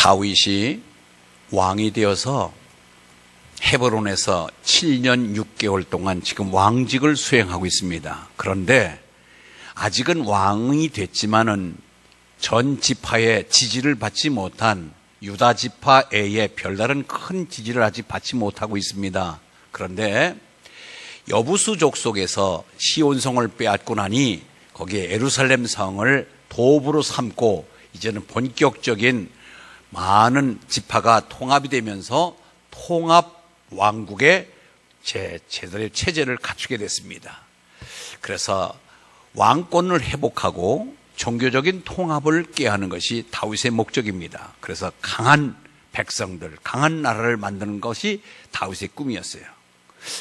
다윗이 왕이 되어서 헤브론에서 7년 6개월 동안 지금 왕직을 수행하고 있습니다. 그런데 아직은 왕이 됐지만은 전 지파의 지지를 받지 못한 유다 지파의 별다른 큰 지지를 아직 받지 못하고 있습니다. 그런데 여부수 족속에서 시온성을 빼앗고 나니 거기에 예루살렘 성을 도읍으로 삼고 이제는 본격적인 많은 지파가 통합이 되면서 통합 왕국의 제대로 체제를 갖추게 됐습니다. 그래서 왕권을 회복하고 종교적인 통합을 꾀하는 것이 다윗의 목적입니다. 그래서 강한 백성들, 강한 나라를 만드는 것이 다윗의 꿈이었어요.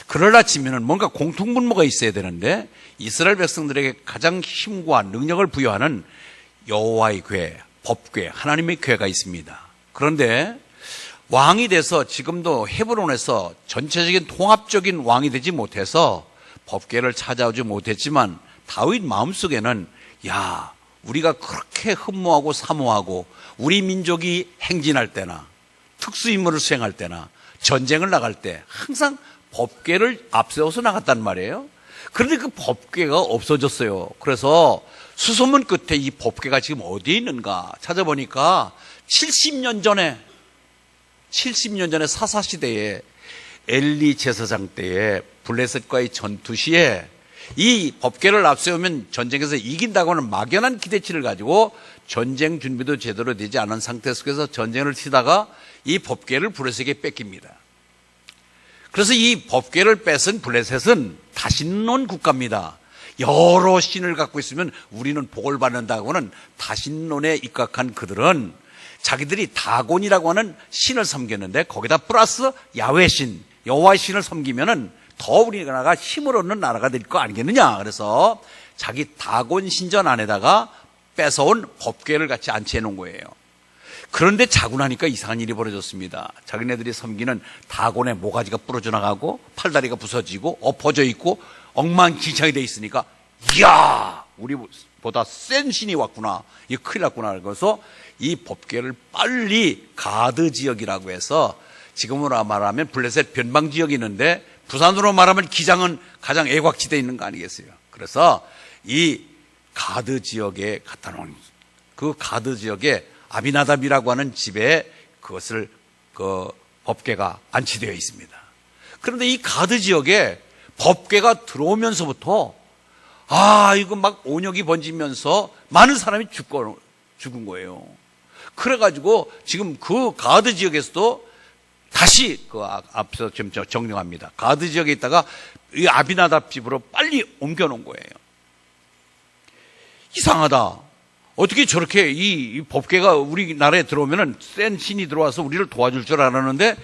그러려 치면은 뭔가 공통분모가 있어야 되는데 이스라엘 백성들에게 가장 힘과 능력을 부여하는 여호와의 궤, 법궤, 하나님의 궤가 있습니다. 그런데 왕이 돼서 지금도 헤브론에서 전체적인 통합적인 왕이 되지 못해서 법궤를 찾아오지 못했지만 다윗 마음속에는 야, 우리가 그렇게 흠모하고 사모하고 우리 민족이 행진할 때나 특수임무를 수행할 때나 전쟁을 나갈 때 항상 법궤를 앞세워서 나갔단 말이에요. 그런데 그 법궤가 없어졌어요. 그래서 수소문 끝에 이 법궤가 지금 어디에 있는가 찾아보니까 70년 전에 사사시대에 엘리 제사장 때에 블레셋과의 전투 시에 이 법궤를 앞세우면 전쟁에서 이긴다고 하는 막연한 기대치를 가지고 전쟁 준비도 제대로 되지 않은 상태 속에서 전쟁을 치다가 이 법궤를 블레셋에게 뺏깁니다. 그래서 이 법궤를 뺏은 블레셋은 다신론 국가입니다. 여러 신을 갖고 있으면 우리는 복을 받는다고는 다신론에 입각한 그들은 자기들이 다곤이라고 하는 신을 섬겼는데 거기다 플러스 야훼 신, 여호와의 신을 섬기면은 더 우리나라가 힘을 얻는 나라가 될 거 아니겠느냐. 그래서 자기 다곤 신전 안에다가 뺏어온 법궤를 같이 안치해 놓은 거예요. 그런데 자고 나니까 이상한 일이 벌어졌습니다. 자기네들이 섬기는 다곤의 모가지가 부러져 나가고 팔다리가 부서지고 엎어져 있고 엉망진창이 돼 있으니까 이야, 우리보다 센 신이 왔구나, 이거 큰일 났구나. 그래서 이 법궤를 빨리 가드 지역이라고 해서 지금으로 말하면 블레셋 변방 지역이 있는데 부산으로 말하면 기장은 가장 애곽지대에 있는 거 아니겠어요? 그래서 이 가드 지역에 갖다 놓은 그 가드 지역에 아비나답이라고 하는 집에 그것을 그 법궤가 안치되어 있습니다. 그런데 이 가드 지역에 법궤가 들어오면서부터 이거 막 온역이 번지면서 많은 사람이 죽은 거예요. 그래가지고 지금 그 가드 지역에서도 다시 그 앞서 좀 정정합니다. 가드 지역에 있다가 이 아비나답 집으로 빨리 옮겨놓은 거예요. 이상하다. 어떻게 저렇게 이 법궤가 우리나라에 들어오면은 센 신이 들어와서 우리를 도와줄 줄 알았는데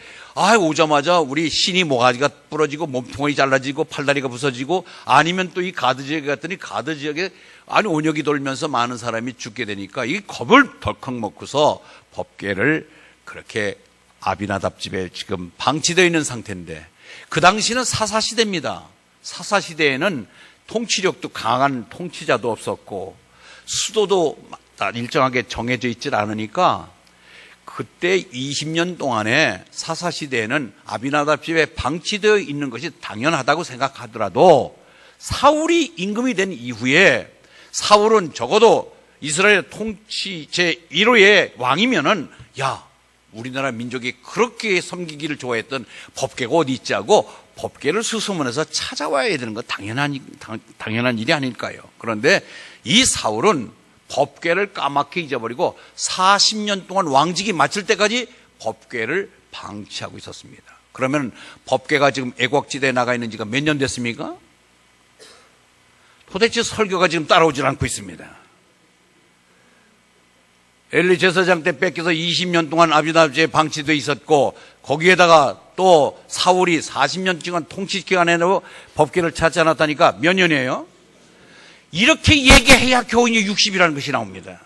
오자마자 우리 신이 모가지가 부러지고 몸통이 잘라지고 팔다리가 부서지고 아니면 또 이 가드 지역에 갔더니 가드 지역에 온역이 돌면서 많은 사람이 죽게 되니까 이 겁을 덜컥 먹고서 법궤를 그렇게 아비나답 집에 지금 방치되어 있는 상태인데 그 당시는 사사시대입니다. 사사시대에는 통치력도 강한 통치자도 없었고 수도도 일정하게 정해져 있질 않으니까 그때 20년 동안에 사사시대에는 아비나답 집에 방치되어 있는 것이 당연하다고 생각하더라도 사울이 임금이 된 이후에 사울은 적어도 이스라엘 통치 제1호의 왕이면은 우리나라 민족이 그렇게 섬기기를 좋아했던 법궤가 어디 있지 하고 법궤를 수소문해서 찾아와야 되는 거 당연한 일이 아닐까요? 그런데 이 사울은 법궤를 까맣게 잊어버리고 40년 동안 왕직이 마칠 때까지 법궤를 방치하고 있었습니다. 그러면 법궤가 지금 애곡지대에 나가 있는 지가 몇 년 됐습니까? 도대체 설교가 지금 따라오질 않고 있습니다. 엘리 제사장 때 뺏겨서 20년 동안 아비나답에 방치되어 있었고 거기에다가 또 사울이 40년 동안 통치 기간에도 법궤를 찾지 않았다니까 몇 년이에요? 이렇게 얘기해야 겨우 60이라는 것이 나옵니다.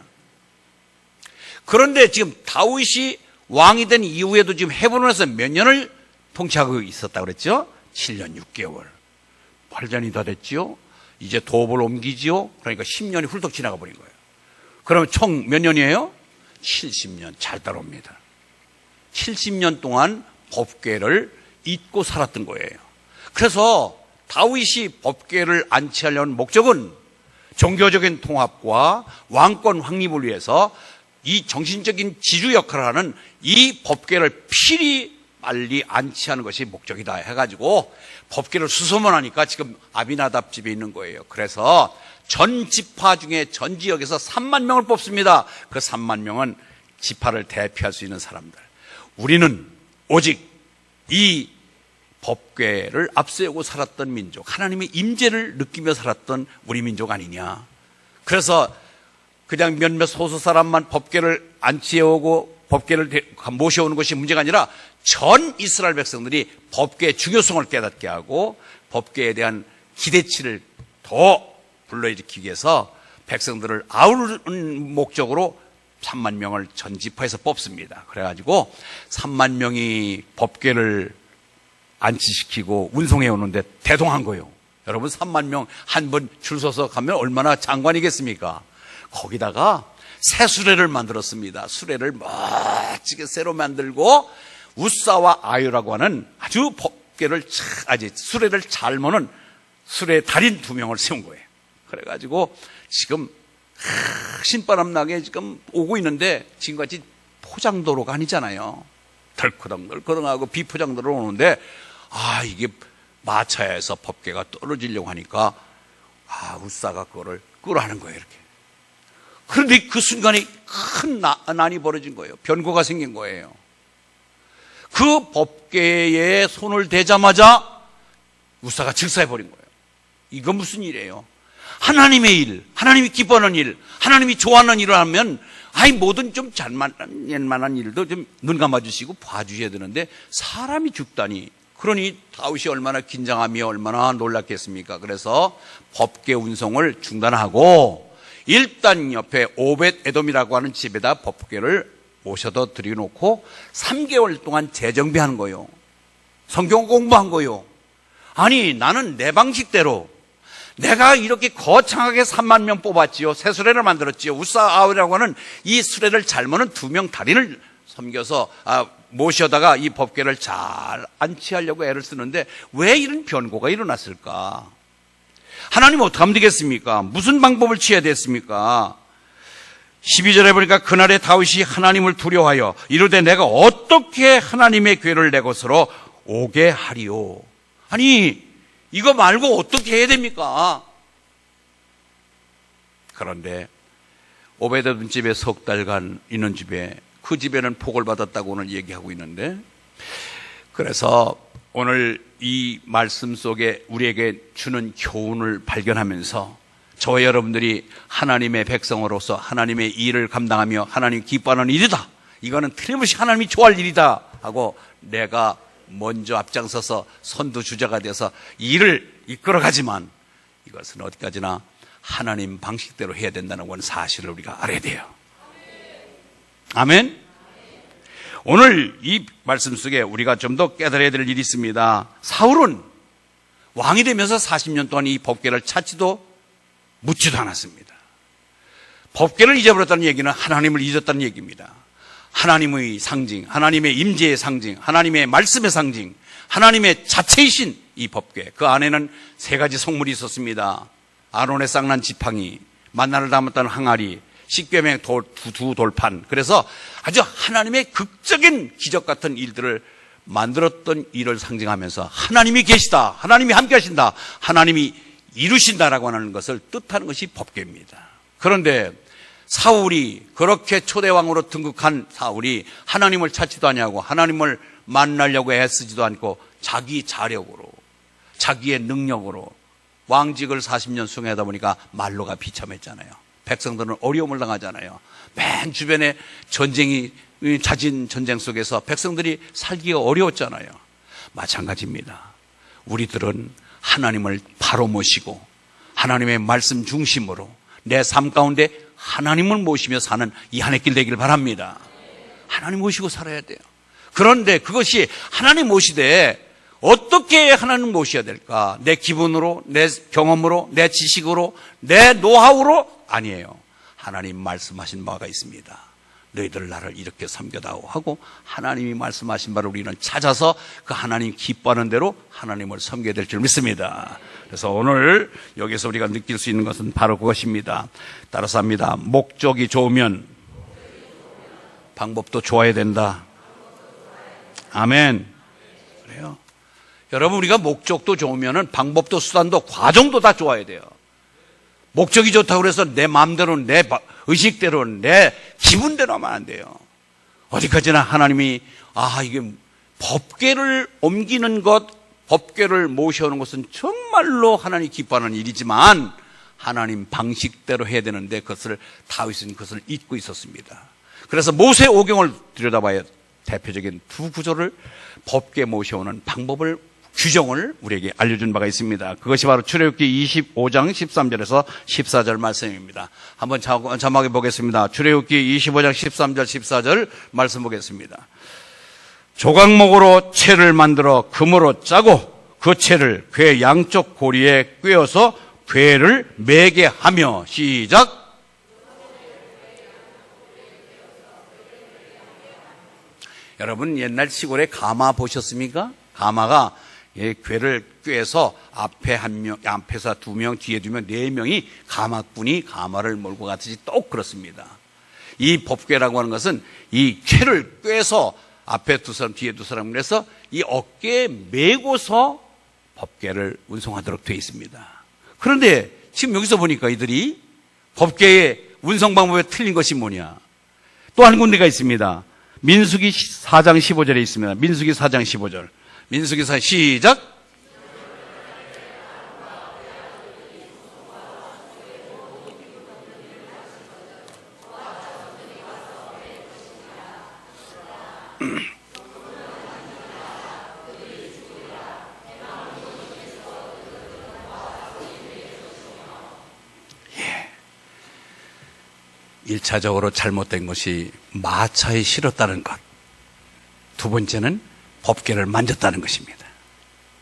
그런데 지금 다윗이 왕이 된 이후에도 지금 헤브론에서 몇 년을 통치하고 있었다고 그랬죠? 7년 6개월. 8년이 다 됐지요? 이제 도읍을 옮기지요? 그러니까 10년이 훌쩍 지나가 버린 거예요. 그러면 총 몇 년이에요? 70년. 잘 따라옵니다. 70년 동안 법궤를 잊고 살았던 거예요. 그래서 다윗이 법궤를 안치하려는 목적은 종교적인 통합과 왕권 확립을 위해서 이 정신적인 지주 역할을 하는 이 법궤를 필히 빨리 안치하는 것이 목적이다 해가지고 법궤를 수소문하니까 지금 아비나답 집에 있는 거예요. 그래서 전 지파 중에 전 지역에서 3만 명을 뽑습니다. 그 3만 명은 지파를 대표할 수 있는 사람들. 우리는 오직 이 법궤를 앞세우고 살았던 민족, 하나님의 임재를 느끼며 살았던 우리 민족 아니냐. 그래서 그냥 몇몇 소수 사람만 법궤를 안치해오고 법궤를 모셔오는 것이 문제가 아니라 전 이스라엘 백성들이 법궤의 중요성을 깨닫게 하고 법궤에 대한 기대치를 더 불러일으키기 위해서 백성들을 아우르는 목적으로 3만 명을 전 지파에서 뽑습니다. 그래가지고 3만 명이 법궤를 안치시키고 운송해 오는데 대동한 거예요. 여러분 3만 명 한 번 줄 서서 가면 얼마나 장관이겠습니까? 거기다가 새 수레를 만들었습니다. 수레를 멋지게 새로 만들고 우사와 아유라고 하는 아주 법궤를 아주 수레를 잘 모는 수레 달인 2명을 세운 거예요. 그래가지고 지금 신바람 나게 지금 오고 있는데 지금같이 포장도로가 아니잖아요. 덜커덩덜커덩하고 비포장도로 오는데 이게 마차에서 법궤가 떨어지려고 하니까 우사가 그거를 끄라는 거예요. 이렇게. 그런데 그 순간에 큰 난이 벌어진 거예요. 변고가 생긴 거예요. 그 법궤에 손을 대자마자 우사가 즉사해버린 거예요. 이거 무슨 일이에요? 하나님의 일, 하나님이 기뻐하는 일, 하나님이 좋아하는 일을 하면 뭐든 좀 잘만한 일도 좀 눈 감아주시고 봐주셔야 되는데 사람이 죽다니. 그러니 다윗이 얼마나 긴장하며 얼마나 놀랐겠습니까? 그래서 법궤 운송을 중단하고 일단 옆에 오벳 에돔이라고 하는 집에다 법궤를 모셔다 드려놓고 3개월 동안 재정비하는 거예요. 성경 공부한 거예요. 나는 내 방식대로 내가 이렇게 거창하게 3만 명 뽑았지요. 새 수레를 만들었지요. 우사아우라고 하는 이 수레를 잘 모는 2명 달인을 섬겨서 모셔다가 이 법궤를 잘 안치하려고 애를 쓰는데 왜 이런 변고가 일어났을까? 하나님 어떻게 하면 되겠습니까? 무슨 방법을 취해야 됐습니까? 12절에 보니까 그날에 다윗이 하나님을 두려워하여 이르되 내가 어떻게 하나님의 궤를 내 곳으로 오게 하리요? 이거 말고 어떻게 해야 됩니까? 그런데 오베데돔 집에 석 달간 있는 집에 그 집에는 복을 받았다고 오늘 얘기하고 있는데, 그래서 오늘 이 말씀 속에 우리에게 주는 교훈을 발견하면서 저와 여러분들이 하나님의 백성으로서 하나님의 일을 감당하며 하나님 기뻐하는 일이다, 이거는 틀림없이 하나님이 좋아할 일이다 하고 내가 먼저 앞장서서 선두주자가 돼서 일을 이끌어가지만 이것은 어디까지나 하나님 방식대로 해야 된다는 건 사실을 우리가 알아야 돼요. 아멘. 오늘 이 말씀 속에 우리가 좀 더 깨달아야 될 일이 있습니다. 사울은 왕이 되면서 40년 동안 이 법궤를 찾지도 묻지도 않았습니다. 법궤를 잊어버렸다는 얘기는 하나님을 잊었다는 얘기입니다. 하나님의 상징, 하나님의 임재의 상징, 하나님의 말씀의 상징, 하나님의 자체이신 이 법궤, 그 안에는 3가지 성물이 있었습니다. 아론의 쌍난 지팡이, 만나를 담았다는 항아리, 십계명의 두 돌판. 그래서 아주 하나님의 극적인 기적 같은 일들을 만들었던 일을 상징하면서 하나님이 계시다, 하나님이 함께 하신다, 하나님이 이루신다라고 하는 것을 뜻하는 것이 법궤입니다. 그런데 사울이, 그렇게 초대왕으로 등극한 사울이 하나님을 찾지도 아니하고 하나님을 만나려고 애쓰지도 않고 자기 자력으로, 자기의 능력으로 왕직을 40년 수행하다 보니까 말로가 비참했잖아요. 백성들은 어려움을 당하잖아요. 맨 주변에 전쟁이 잦은 전쟁 속에서 백성들이 살기가 어려웠잖아요. 마찬가지입니다. 우리들은 하나님을 바로 모시고 하나님의 말씀 중심으로 내 삶 가운데 하나님을 모시며 사는 이 한 해 길 되길 바랍니다. 하나님 모시고 살아야 돼요. 그런데 그것이 하나님 모시되 어떻게 하나님 모셔야 될까? 내 기분으로, 내 경험으로, 내 지식으로, 내 노하우로? 아니에요. 하나님 말씀하신 바가 있습니다. 너희들 나를 이렇게 섬겨다오 하고 하나님이 말씀하신 바를 우리는 찾아서 그 하나님 기뻐하는 대로 하나님을 섬겨야 될 줄 믿습니다. 그래서 오늘 여기서 우리가 느낄 수 있는 것은 바로 그것입니다. 따라서 합니다. 목적이 좋으면 방법도 좋아야 된다. 아멘. 그래요. 여러분, 우리가 목적도 좋으면 방법도 수단도 과정도 다 좋아야 돼요. 목적이 좋다고 해서 내 마음대로, 내 의식대로, 내 기분대로 하면 안 돼요. 어디까지나 하나님이 이게 법궤를 옮기는 것, 법궤를 모셔오는 것은 정말로 하나님 기뻐하는 일이지만 하나님 방식대로 해야 되는데 그것을 다윗은 그것을 잊고 있었습니다. 그래서 모세 오경을 들여다봐야 대표적인 두 구조를 법궤 모셔오는 방법을 규정을 우리에게 알려준 바가 있습니다. 그것이 바로 출애굽기 25장 13절에서 14절 말씀입니다. 한번 자막해 보겠습니다. 출애굽기 25장 13절 14절 말씀 보겠습니다. 조각목으로 채를 만들어 금으로 짜고 그 채를 궤 양쪽 고리에 꿰어서 궤를 매게 하며 시작. 여러분 옛날 시골에 가마 보셨습니까? 가마가 궤를 꿰서 앞에 한 명, 앞에서 두 명, 뒤에 두 명, 네 명이 가마꾼이 가마를 몰고 가듯이 똑 그렇습니다. 이 법궤라고 하는 것은 이 궤를 꿰서 앞에 두 사람, 뒤에 두 사람을 해서 이 어깨에 메고서 법궤를 운송하도록 되어 있습니다. 그런데 지금 여기서 보니까 이들이 법궤의 운송 방법에 틀린 것이 뭐냐? 또 한 군데가 있습니다. 민수기 4장 15절에 있습니다. 민수기 4장 15절. 민수기 4장 시작. 예. 1차적으로 잘못된 것이 마차에 실었다는 것. 두 번째는 법궤를 만졌다는 것입니다.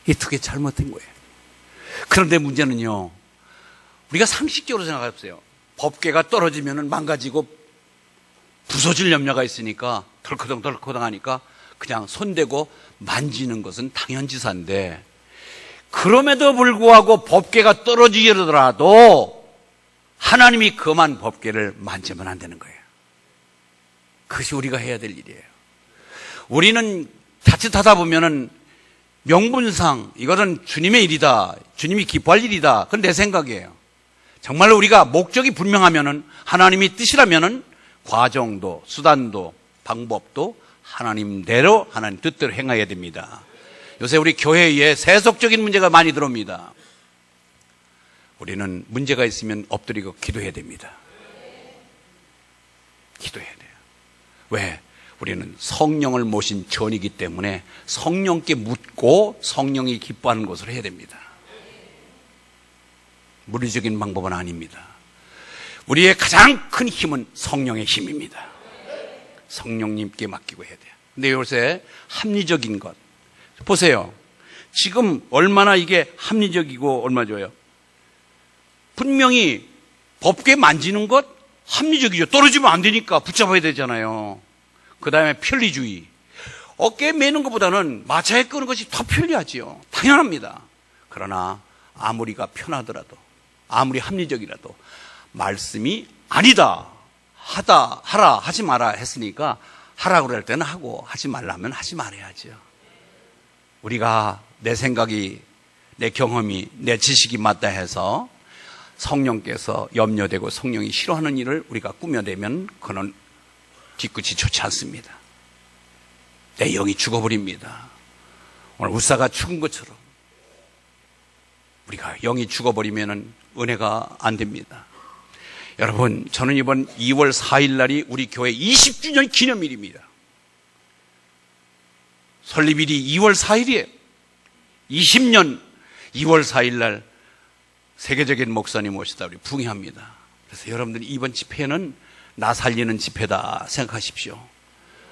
이 두 개 잘못된 거예요. 그런데 문제는요, 우리가 상식적으로 생각해보세요. 법궤가 떨어지면 망가지고 부서질 염려가 있으니까 덜커덩 하니까 그냥 손대고 만지는 것은 당연지사인데, 그럼에도 불구하고 법궤가 떨어지더라도 하나님이 그만 법궤를 만지면 안 되는 거예요. 그것이 우리가 해야 될 일이에요. 우리는 자칫하다 보면은 명분상 이것은 주님의 일이다, 주님이 기뻐할 일이다, 그건 내 생각이에요. 정말로 우리가 목적이 분명하면은, 하나님이 뜻이라면은 과정도 수단도 방법도 하나님대로, 하나님 뜻대로 행해야 됩니다. 요새 우리 교회에 세속적인 문제가 많이 들어옵니다. 우리는 문제가 있으면 엎드리고 기도해야 됩니다. 기도해야 돼요. 왜? 우리는 성령을 모신 전이기 때문에 성령께 묻고 성령이 기뻐하는 것을 해야 됩니다. 물리적인 방법은 아닙니다. 우리의 가장 큰 힘은 성령의 힘입니다. 성령님께 맡기고 해야 돼요. 근데 요새 합리적인 것 보세요. 지금 얼마나 이게 합리적이고 얼마나 좋아요. 분명히 법궤 만지는 것 합리적이죠. 떨어지면 안 되니까 붙잡아야 되잖아요. 그 다음에 편리주의. 어깨에 매는 것보다는 마차에 끄는 것이 더 편리하지요. 당연합니다. 그러나 아무리가 편하더라도, 아무리 합리적이라도 말씀이 아니다, 하라, 하지 마라 했으니까 하라고 그럴 때는 하고 하지 말라면 하지 말아야죠. 우리가 내 생각이, 내 경험이, 내 지식이 맞다 해서 성령께서 염려되고 성령이 싫어하는 일을 우리가 꾸며내면 그는 뒤끝이 좋지 않습니다. 내 영이 죽어버립니다. 오늘 우사가 죽은 것처럼 우리가 영이 죽어버리면 은혜가 안 됩니다. 여러분, 저는 이번 2월 4일 날이 우리 교회 20주년 기념일입니다. 설립일이 2월 4일이에요. 20년 2월 4일 날 세계적인 목사님 오시다 우리 부흥합니다. 그래서 여러분들이 이번 집회는 나 살리는 집회다 생각하십시오.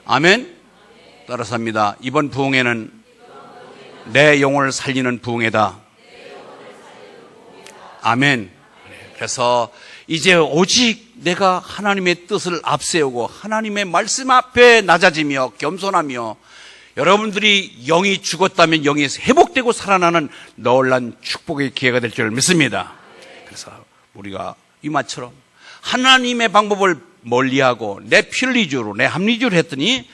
아멘? 따라서 합니다. 이번 부흥회는 내 영혼을 살리는 부흥회다. 아멘. 그래서 이제 오직 내가 하나님의 뜻을 앞세우고 하나님의 말씀 앞에 낮아지며 겸손하며 여러분들이 영이 죽었다면 영이 회복되고 살아나는 놀라운 축복의 기회가 될 줄 믿습니다. 그래서 우리가 이마처럼 하나님의 방법을 멀리하고 내 편리주의로 내 합리주의로 했더니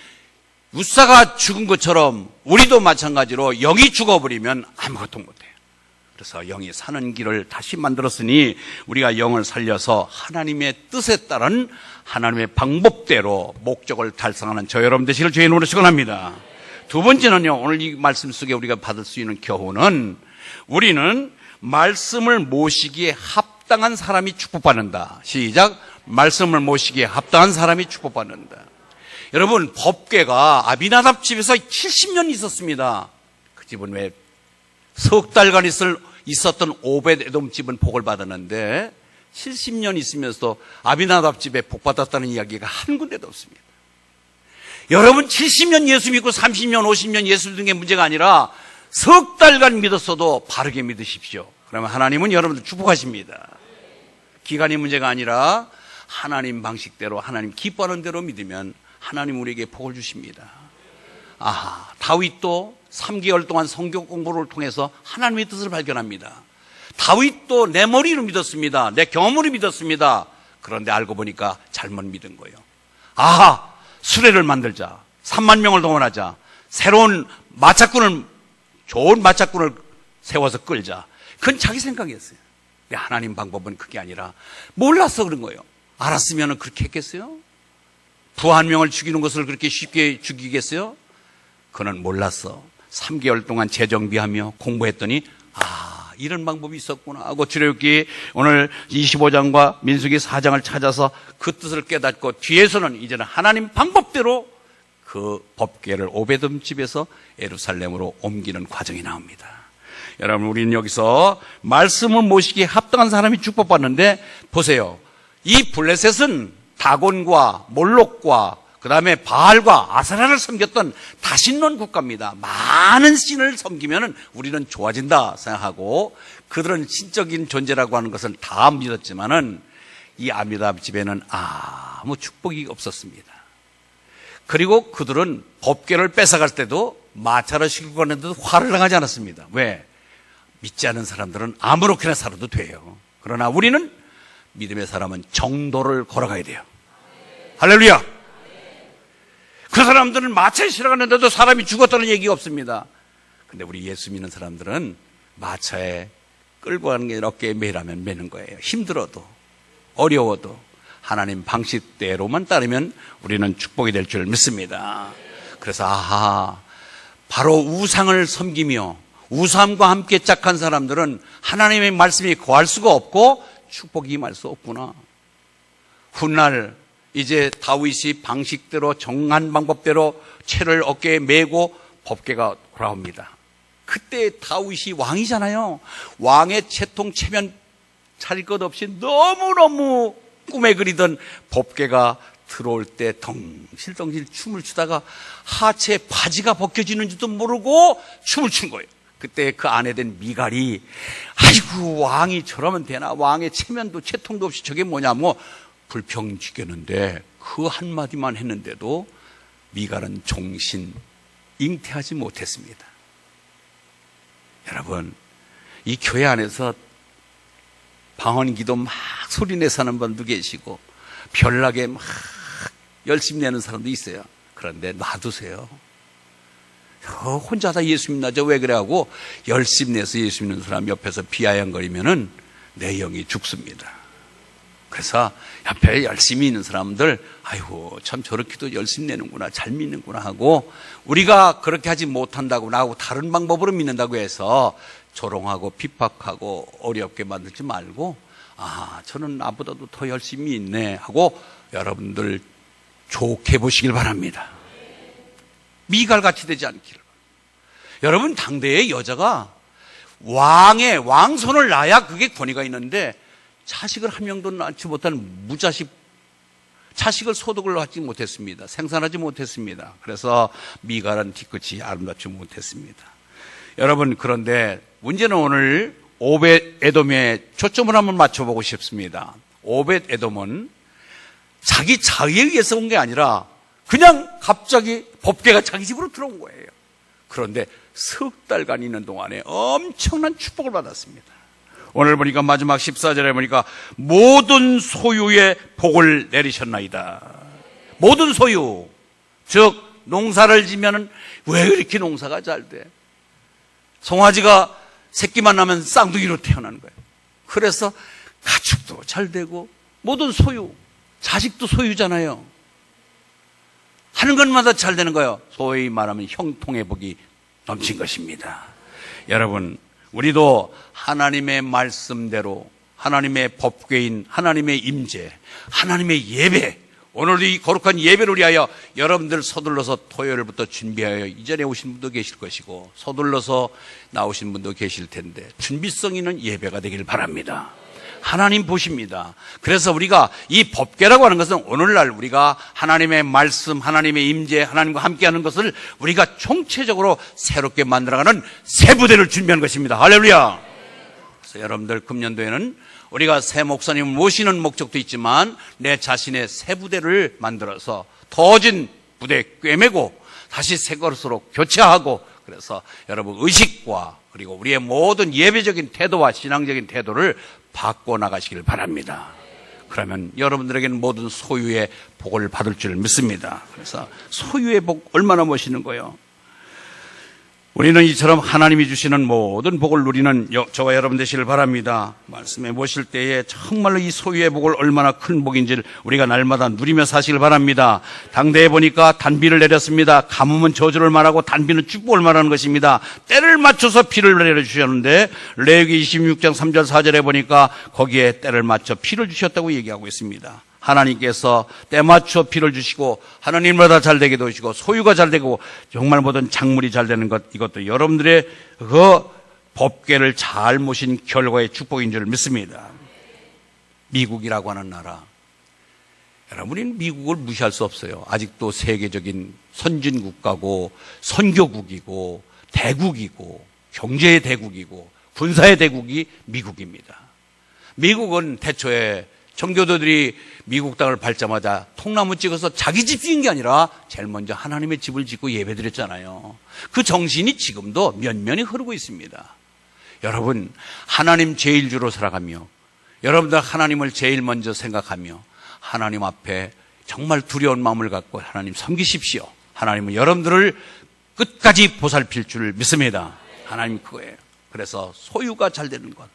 우사가 죽은 것처럼 우리도 마찬가지로 영이 죽어버리면 아무것도 못해요. 그래서 영이 사는 길을 다시 만들었으니 우리가 영을 살려서 하나님의 뜻에 따른 하나님의 방법대로 목적을 달성하는 저 여러분 되시길 주의 이름으로 축원합니다. 두 번째는요, 오늘 이 말씀 속에 우리가 받을 수 있는 교훈은 우리는 말씀을 모시기에 합당한 사람이 축복받는다. 시작. 말씀을 모시기에 합당한 사람이 축복받는다. 여러분, 법궤가 아비나답 집에서 70년 있었습니다. 그 집은 왜 석 달간 있었던 오벳 에돔 집은 복을 받았는데 70년 있으면서도 아비나답 집에 복 받았다는 이야기가 한 군데도 없습니다. 여러분 70년 예수 믿고 30년 50년 예수 믿는 게 문제가 아니라 석 달간 믿었어도 바르게 믿으십시오. 그러면 하나님은 여러분들 축복하십니다. 기간이 문제가 아니라 하나님 방식대로 하나님 기뻐하는 대로 믿으면 하나님 우리에게 복을 주십니다. 다윗도 3개월 동안 성경 공부를 통해서 하나님의 뜻을 발견합니다. 다윗도 내 머리로 믿었습니다. 내 경험으로 믿었습니다. 그런데 알고 보니까 잘못 믿은 거예요. 수레를 만들자. 3만 명을 동원하자. 새로운 좋은 마차꾼을 세워서 끌자. 그건 자기 생각이었어요. 하나님 방법은 그게 아니라 몰라서 그런 거예요. 알았으면 그렇게 했겠어요? 부 한 명을 죽이는 것을 그렇게 쉽게 죽이겠어요? 그는 몰랐어. 3개월 동안 재정비하며 공부했더니 이런 방법이 있었구나 하고 출애굽기 오늘 25장과 민수기 4장을 찾아서 그 뜻을 깨닫고 뒤에서는 이제는 하나님 방법대로 그 법궤를 오베돔 집에서 예루살렘으로 옮기는 과정이 나옵니다. 여러분, 우리는 여기서 말씀을 모시기에 합당한 사람이 축복받는데 보세요. 이 블레셋은 다곤과 몰록과 그 다음에 바알과 아세라를 섬겼던 다신론 국가입니다. 많은 신을 섬기면 우리는 좋아진다 생각하고 그들은 신적인 존재라고 하는 것을 다 믿었지만은 이 아미답 집에는 아무 축복이 없었습니다. 그리고 그들은 법궤를 뺏어갈 때도 마차를 싣고 가는데도 화를 당하지 않았습니다. 왜? 믿지 않은 사람들은 아무렇게나 살아도 돼요. 그러나 우리는 믿음의 사람은 정도를 걸어가야 돼요. 할렐루야! 그 사람들은 마차에 실어갔는데도 사람이 죽었다는 얘기가 없습니다. 근데 우리 예수 믿는 사람들은 마차에 끌고 가는 게 어깨에 매라면 매는 거예요. 힘들어도 어려워도 하나님 방식대로만 따르면 우리는 축복이 될 줄 믿습니다. 그래서 바로 우상을 섬기며 우상과 함께 짝한 사람들은 하나님의 말씀이 거할 수가 없고 축복이 임할 수 없구나. 훗날 이제 다윗이 방식대로 정한 방법대로 채를 어깨에 메고 법궤가 돌아옵니다. 그때 다윗이 왕이잖아요. 왕의 채통 체면 차릴 것 없이 너무너무 꿈에 그리던 법궤가 들어올 때 덩실덩실 춤을 추다가 하체 바지가 벗겨지는지도 모르고 춤을 춘 거예요. 그때 그 아내 된 미갈이 아이고 왕이 저러면 되나, 왕의 체면도 채통도 없이 저게 뭐냐며 불평 죽였는데 그 한마디만 했는데도 미갈은 종신 잉태하지 못했습니다. 여러분, 이 교회 안에서 방언기도 막 소리내서 하는 분도 계시고 별나게 막 열심히 내는 사람도 있어요. 그런데 놔두세요. 혼자 다 예수 믿나죠? 왜 그래 하고 열심히 내서 예수 믿는 사람 옆에서 비아냥거리면은 내 영이 죽습니다. 그래서 옆에 열심히 있는 사람들 아이고 참 저렇게도 열심히 내는구나, 잘 믿는구나 하고, 우리가 그렇게 하지 못한다고 나하고 다른 방법으로 믿는다고 해서 조롱하고 핍박하고 어렵게 만들지 말고 저는 나보다도 더 열심히 있네 하고 여러분들 좋게 보시길 바랍니다. 미갈같이 되지 않기를. 여러분, 당대의 여자가 왕의 왕손을 낳아야 그게 권위가 있는데 자식을 한 명도 낳지 못한 무자식, 자식을 소득을 하지 못했습니다. 생산하지 못했습니다. 그래서 미갈은 뒤끝이 아름답지 못했습니다. 여러분, 그런데 문제는 오늘 오벳 에돔에 초점을 한번 맞춰보고 싶습니다. 오벳 에돔은 자기 자의에 의해서 온 게 아니라 그냥 갑자기 법궤가 자기 집으로 들어온 거예요. 그런데 석 달간 있는 동안에 엄청난 축복을 받았습니다. 오늘 보니까 마지막 14절에 보니까 모든 소유의 복을 내리셨나이다. 모든 소유, 즉 농사를 지면은 왜 이렇게 농사가 잘 돼? 송아지가 새끼만 나면 쌍둥이로 태어나는 거예요. 그래서 가축도 잘 되고 모든 소유, 자식도 소유잖아요. 하는 것마다 잘 되는 거예요. 소위 말하면 형통의 복이 넘친 것입니다. 여러분, 우리도 하나님의 말씀대로 하나님의 법궤인 하나님의 임재, 하나님의 예배, 오늘도 이 거룩한 예배를 위하여 여러분들 서둘러서 토요일부터 준비하여 이전에 오신 분도 계실 것이고 서둘러서 나오신 분도 계실 텐데 준비성 있는 예배가 되길 바랍니다. 하나님 보십니다. 그래서 우리가 이 법궤라고 하는 것은 오늘날 우리가 하나님의 말씀, 하나님의 임재, 하나님과 함께하는 것을 우리가 총체적으로 새롭게 만들어가는 새 부대를 준비하는 것입니다. 할렐루야. 그래서 여러분들 금년도에는 우리가 새 목사님을 모시는 목적도 있지만 내 자신의 새 부대를 만들어서 더진 부대 꿰매고 다시 새 것으로 교체하고, 그래서 여러분 의식과 그리고 우리의 모든 예배적인 태도와 신앙적인 태도를 바꿔나가시길 바랍니다. 그러면 여러분들에게는 모든 소유의 복을 받을 줄 믿습니다. 그래서 소유의 복 얼마나 멋있는 거예요. 우리는 이처럼 하나님이 주시는 모든 복을 누리는 저와 여러분 되시길 바랍니다. 말씀에 모실 때에 정말로 이 소유의 복을 얼마나 큰 복인지를 우리가 날마다 누리며 사시길 바랍니다. 당대에 보니까 단비를 내렸습니다. 가뭄은 저주를 말하고 단비는 축복을 말하는 것입니다. 때를 맞춰서 비를 내려주셨는데 레위기 26장 3절 4절에 보니까 거기에 때를 맞춰 비를 주셨다고 얘기하고 있습니다. 하나님께서 때 맞춰 비를 주시고 하나님마다 잘 되게 도우시고 소유가 잘 되고 정말 모든 작물이 잘 되는 것, 이것도 여러분들의 그 법궤를 잘 모신 결과의 축복인 줄 믿습니다. 미국이라고 하는 나라, 여러분이 미국을 무시할 수 없어요. 아직도 세계적인 선진국가고 선교국이고 대국이고 경제의 대국이고 군사의 대국이 미국입니다. 미국은 태초에 청교도들이 미국 땅을 밟자마자 통나무 찍어서 자기 집 지은 게 아니라 제일 먼저 하나님의 집을 짓고 예배드렸잖아요. 그 정신이 지금도 면면이 흐르고 있습니다. 여러분, 하나님 제일주로 살아가며 여러분들 하나님을 제일 먼저 생각하며 하나님 앞에 정말 두려운 마음을 갖고 하나님 섬기십시오. 하나님은 여러분들을 끝까지 보살필 줄 믿습니다. 하나님 그거예요. 그래서 소유가 잘 되는 것.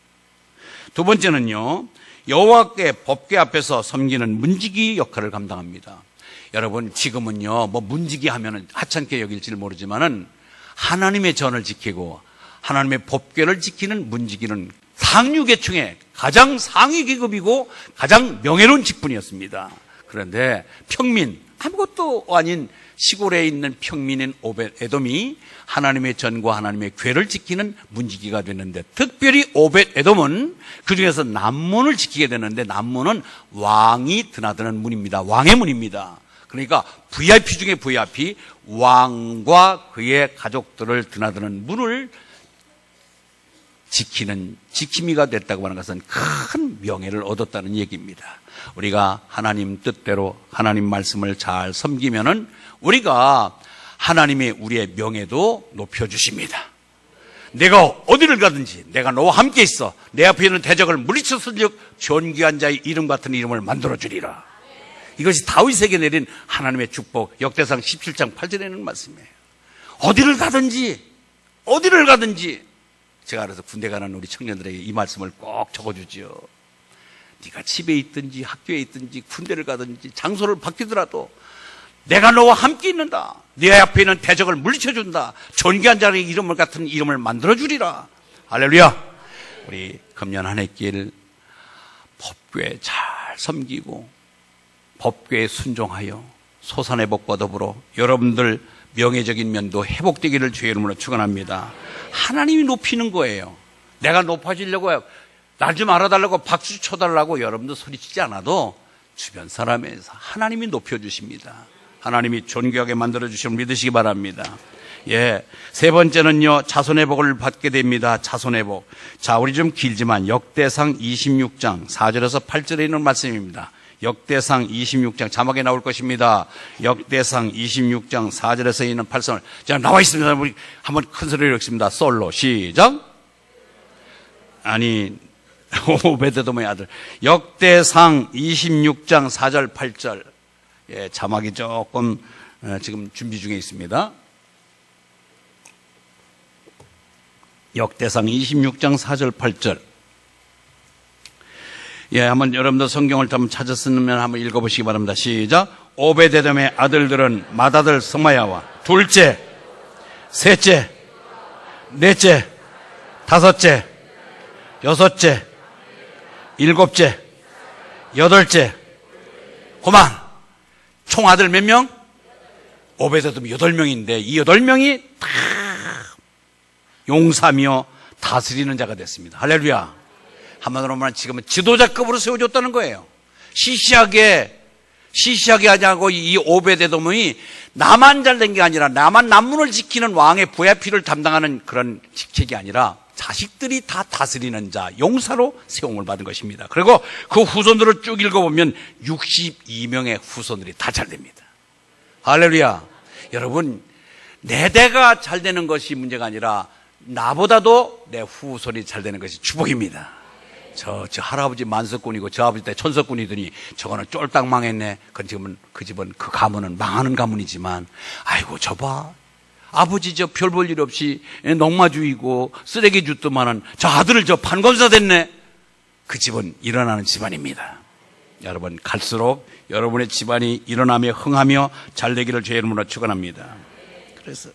두 번째는요, 여호와께 법궤 앞에서 섬기는 문지기 역할을 감당합니다. 여러분, 지금은요 뭐 문지기 하면은 하찮게 여길지 모르지만은 하나님의 전을 지키고 하나님의 법궤를 지키는 문지기는 상류계층의 가장 상위 계급이고 가장 명예로운 직분이었습니다. 그런데 평민, 아무것도 아닌 시골에 있는 평민인 오벳 에돔이 하나님의 전과 하나님의 궤를 지키는 문지기가 됐는데, 특별히 오벳 에돔은 그 중에서 남문을 지키게 되는데, 남문은 왕이 드나드는 문입니다. 왕의 문입니다. 그러니까 VIP 중에 VIP, 왕과 그의 가족들을 드나드는 문을 지키는 지킴이가 됐다고 하는 것은 큰 명예를 얻었다는 얘기입니다. 우리가 하나님 뜻대로 하나님 말씀을 잘 섬기면은 우리가 하나님이 우리의 명예도 높여주십니다. 내가 어디를 가든지 내가 너와 함께 있어 내 앞에 있는 대적을 물리쳤을즉 존귀한 자의 이름 같은 이름을 만들어주리라. 이것이 다윗에게 내린 하나님의 축복, 역대상 17장 8절에 있는 말씀이에요. 어디를 가든지 제가 그래서 군대 가는 우리 청년들에게 이 말씀을 꼭 적어주지요. 네가 집에 있든지 학교에 있든지 군대를 가든지 장소를 바뀌더라도 내가 너와 함께 있는다. 네 앞에 있는 대적을 물리쳐준다. 존귀한 자의 이름을 같은 이름을 만들어주리라. 할렐루야. 우리 금년 한 해 길 법궤 잘 섬기고 법궤에 순종하여 소산의 복과 더불어 여러분들 명예적인 면도 회복되기를 주의 이름으로 축원합니다. 하나님이 높이는 거예요. 내가 높아지려고 날 좀 알아달라고 박수 쳐달라고 여러분들 소리치지 않아도 주변 사람에서 하나님이 높여주십니다. 하나님이 존귀하게 만들어주시면 믿으시기 바랍니다. 예, 세 번째는요, 자손의 복을 받게 됩니다. 자손의 복. 자, 우리 좀 길지만 역대상 26장 4절에서 8절에 있는 말씀입니다. 역대상 26장 자막에 나올 것입니다. 역대상 26장 4절에서 있는 8성을 자 나와 있습니다. 우리 한번 큰 소리로 읽습니다. 솔로 시작. 아니 오베데돔의 아들 역대상 26장 4절 8절 예, 자막이 조금 지금 준비 중에 있습니다. 역대상 26장 4절 8절 예, 한번 여러분들 성경을 한번 찾았으면 한번 읽어보시기 바랍니다. 시작. 오베데돔의 아들들은 맏아들 스마야와 둘째, 셋째, 넷째, 다섯째, 여섯째, 일곱째, 여덟째, 그만 총 아들 몇 명? 오베데돔 8명인데 이 8명이 다 용사며 다스리는 자가 됐습니다. 할렐루야. 한마디로 말하면 지금은 지도자급으로 세워줬다는 거예요. 시시하게 하자고 이 오베데돔이 나만 잘된 게 아니라 나만 남문을 지키는 왕의 부하필을 담당하는 그런 직책이 아니라 자식들이 다 다스리는 자, 용사로 세움을 받은 것입니다. 그리고 그 후손들을 쭉 읽어보면 62명의 후손들이 다 잘됩니다. 할렐루야. 여러분, 내 대가 잘되는 것이 문제가 아니라 나보다도 내 후손이 잘되는 것이 축복입니다. 저 할아버지 만석군이고 저 아버지 때 천석군이더니 저거는 쫄딱 망했네. 그건 그 집은 그 가문은 망하는 가문이지만 아이고 저봐 아버지 저 별 볼 일 없이 농마주이고 쓰레기 줍더만은 저 아들을 저 판검사 됐네. 그 집은 일어나는 집안입니다. 여러분 갈수록 여러분의 집안이 일어나며 흥하며 잘되기를 주의 이름으로 축원합니다. 그래서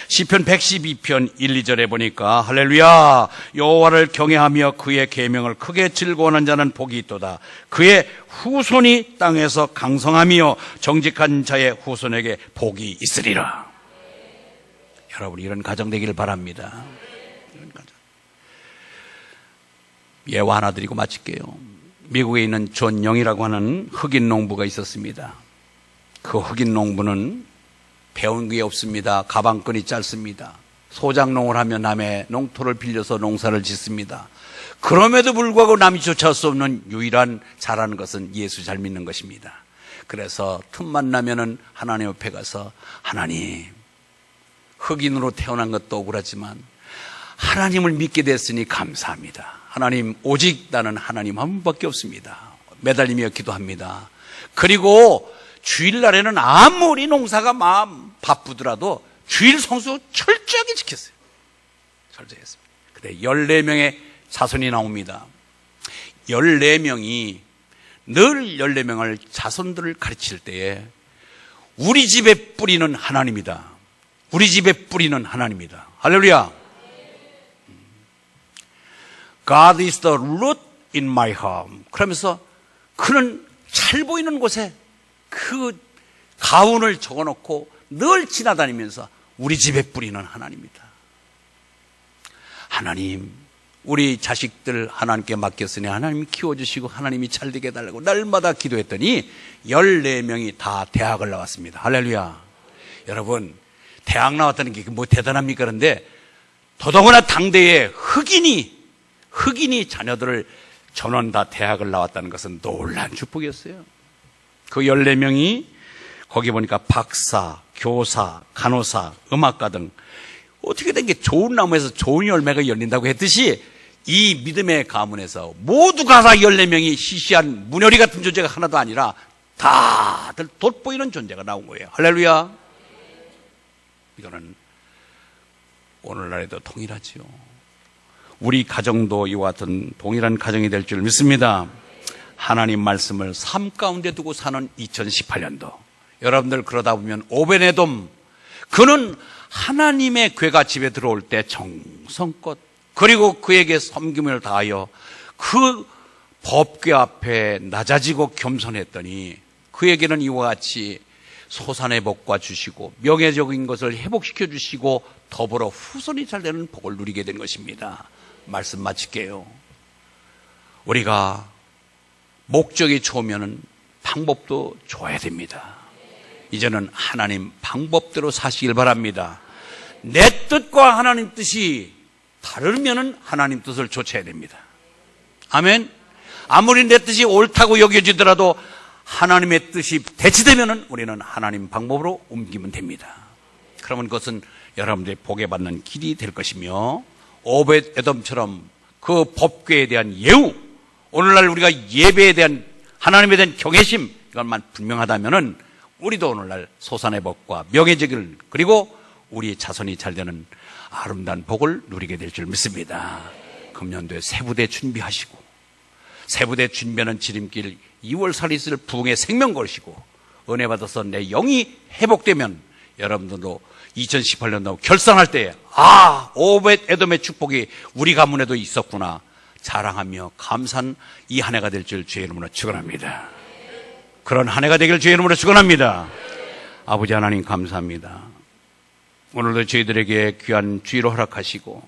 시편 112편 1, 2절에 보니까 할렐루야 여호와를 경외하며 그의 계명을 크게 즐거워하는 자는 복이 있도다. 그의 후손이 땅에서 강성하며 정직한 자의 후손에게 복이 있으리라. 여러분 이런 가정 되기를 바랍니다. 이런 가정. 예화 하나 드리고 마칠게요. 미국에 있는 존 영이라고 하는 흑인 농부가 있었습니다. 그 흑인 농부는 배운 게 없습니다. 가방끈이 짧습니다. 소작농을 하며 남의 농토를 빌려서 농사를 짓습니다. 그럼에도 불구하고 남이 쫓아올 수 없는 유일한 잘하는 것은 예수 잘 믿는 것입니다. 그래서 틈만 나면은 하나님 옆에 가서 하나님 흑인으로 태어난 것도 억울하지만 하나님을 믿게 됐으니 감사합니다. 하나님 오직 나는 하나님 한 분밖에 없습니다. 매달리며 기도합니다. 그리고 주일날에는 아무리 농사가 마음 바쁘더라도 주일 성수 철저하게 지켰어요. 철저했습니다. 근데 14명의 자손이 나옵니다. 14명이 늘 14명을 자손들을 가르칠 때에 우리 집의 뿌리는 하나님이다. 우리 집의 뿌리는 하나님이다. 할렐루야. God is the root in my home. 그러면서 그는 잘 보이는 곳에 그 가운을 적어놓고 늘 지나다니면서 우리 집의 뿌리는 하나님이다. 하나님, 우리 자식들 하나님께 맡겼으니 하나님 키워주시고 하나님이 잘되게 해달라고 날마다 기도했더니 14명이 다 대학을 나왔습니다. 할렐루야. 여러분, 대학 나왔다는 게 뭐 대단합니까? 그런데 더더구나 당대에 흑인이 자녀들을 전원 다 대학을 나왔다는 것은 놀라운 축복이었어요. 그 14명이 거기 보니까 박사, 교사, 간호사, 음악가 등 어떻게 된 게 좋은 나무에서 좋은 열매가 열린다고 했듯이 이 믿음의 가문에서 모두가 다 14명이 시시한 문열이 같은 존재가 하나도 아니라 다들 돋보이는 존재가 나온 거예요. 할렐루야. 이거는 오늘날에도 동일하지요. 우리 가정도 이와 같은 동일한 가정이 될 줄 믿습니다. 하나님 말씀을 삶 가운데 두고 사는 2018년도 여러분들 그러다 보면 오베데돔 그는 하나님의 괴가 집에 들어올 때 정성껏 그리고 그에게 섬김을 다하여 그 법궤 앞에 낮아지고 겸손했더니 그에게는 이와 같이 소산의 복과 주시고 명예적인 것을 회복시켜 주시고 더불어 후손이 잘 되는 복을 누리게 된 것입니다. 말씀 마칠게요. 우리가 목적이 좋으면 방법도 좋아야 됩니다. 이제는 하나님 방법대로 사시길 바랍니다. 내 뜻과 하나님 뜻이 다르면 하나님 뜻을 좇아야 됩니다. 아멘. 아무리 내 뜻이 옳다고 여겨지더라도 하나님의 뜻이 대치되면은 우리는 하나님 방법으로 옮기면 됩니다. 그러면 그것은 여러분들이 복에 받는 길이 될 것이며, 오벳 에돔처럼 그 법궤에 대한 예우, 오늘날 우리가 예배에 대한 하나님에 대한 경외심, 이것만 분명하다면은 우리도 오늘날 소산의 복과 명예적을, 그리고 우리 자손이 잘 되는 아름다운 복을 누리게 될 줄 믿습니다. 금년도에 세부대 준비하시고, 세부대 준비하는 지름길 2월 살이슬 부흥의 생명 걸으시고, 은혜 받아서 내 영이 회복되면 여러분들도 2018년도 결산할 때, 오벳 에돔의 축복이 우리 가문에도 있었구나 자랑하며 감사한 이 한 해가 될 줄 주의 이름으로 축원합니다. 그런 한 해가 되길 주의 이름으로 축원합니다. 아버지 하나님 감사합니다. 오늘도 저희들에게 귀한 주의로 허락하시고